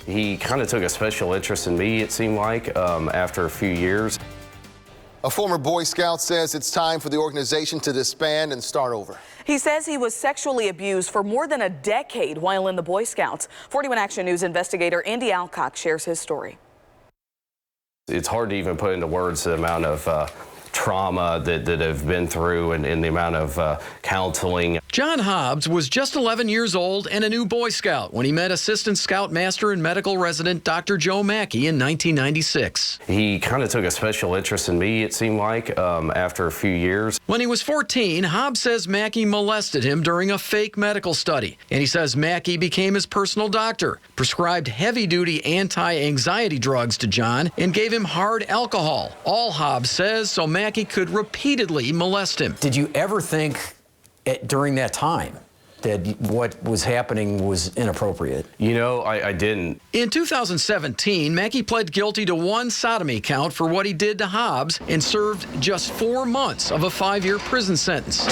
He kind of took a special interest in me, it seemed like, after a few years. A former Boy Scout says it's time for the organization to disband and start over. He says he was sexually abused for more than a decade while in the Boy Scouts. 41 Action News investigator Andy Alcock shares his story. It's hard to even put into words the amount of trauma that I've been through and the amount of counseling. John Hobbs was just 11 years old and a new Boy Scout when he met Assistant Scoutmaster and medical resident Dr. Joe Mackey in 1996. He kind of took a special interest in me, it seemed like, after a few years. When he was 14, Hobbs says Mackey molested him during a fake medical study. And he says Mackey became his personal doctor, prescribed heavy-duty anti-anxiety drugs to John, and gave him hard alcohol. All Hobbs says so Mackey could repeatedly molest him. Did you ever think during that time that what was happening was inappropriate? You know, I didn't. In 2017, Mackey pled guilty to one sodomy count for what he did to Hobbs and served just 4 months of a 5-year prison sentence.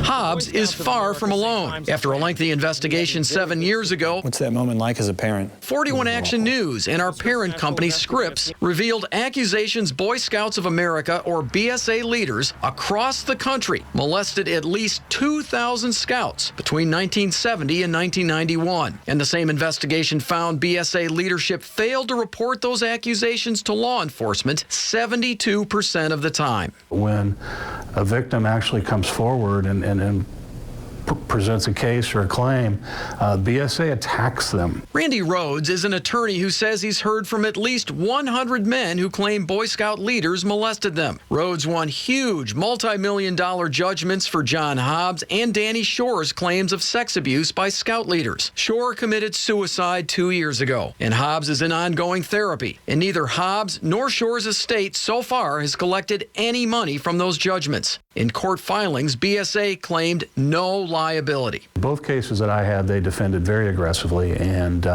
Hobbs is far from alone. After a lengthy investigation 7 years ago, what's that moment like as a parent? 41 Action News and our parent company Scripps revealed accusations Boy Scouts of America, or BSA leaders, across the country molested at least 2,000 scouts between 1970 and 1991. And the same investigation found BSA leadership failed to report those accusations to law enforcement 72% of the time. When a victim actually comes forward and presents a case or a claim, BSA attacks them. Randy Rhodes is an attorney who says he's heard from at least 100 men who claim Boy Scout leaders molested them. Rhodes won huge multi-million-dollar judgments for John Hobbs and Danny Shore's claims of sex abuse by Scout leaders. Shore committed suicide 2 years ago, and Hobbs is in ongoing therapy. And neither Hobbs nor Shore's estate so far has collected any money from those judgments. In court filings, BSA claimed no liability. Both cases that I had, they defended very aggressively and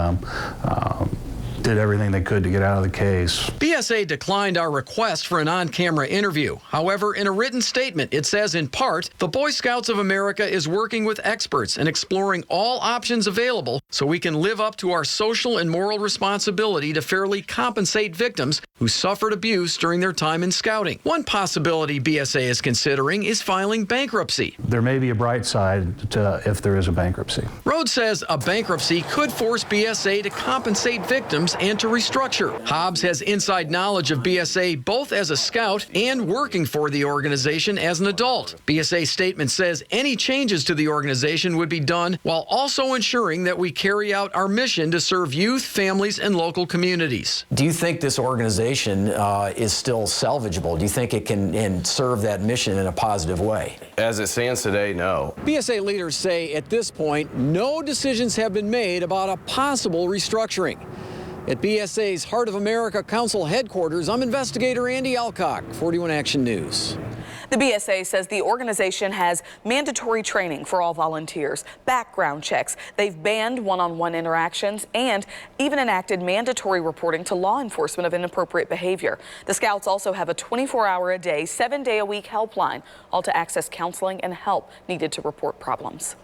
did everything they could to get out of the case. BSA declined our request for an on-camera interview. However, in a written statement, it says in part, the Boy Scouts of America is working with experts and exploring all options available so we can live up to our social and moral responsibility to fairly compensate victims who suffered abuse during their time in scouting. One possibility BSA is considering is filing bankruptcy. There may be a bright side to if there is a bankruptcy. Rhodes says a bankruptcy could force BSA to compensate victims and to restructure. Hobbs has inside knowledge of BSA both as a scout and working for the organization as an adult. BSA statement says any changes to the organization would be done while also ensuring that we carry out our mission to serve youth, families, and local communities. Do you think this organization is still salvageable? Do you think it can serve that mission in a positive way? As it stands today, no. BSA leaders say at this point, no decisions have been made about a possible restructuring. At BSA's Heart of America Council headquarters, I'm investigator Andy Alcock, 41 Action News. The BSA says the organization has mandatory training for all volunteers, background checks. They've banned one-on-one interactions and even enacted mandatory reporting to law enforcement of inappropriate behavior. The Scouts also have a 24-hour-a-day, 7-day-a-week helpline, all to access counseling and help needed to report problems.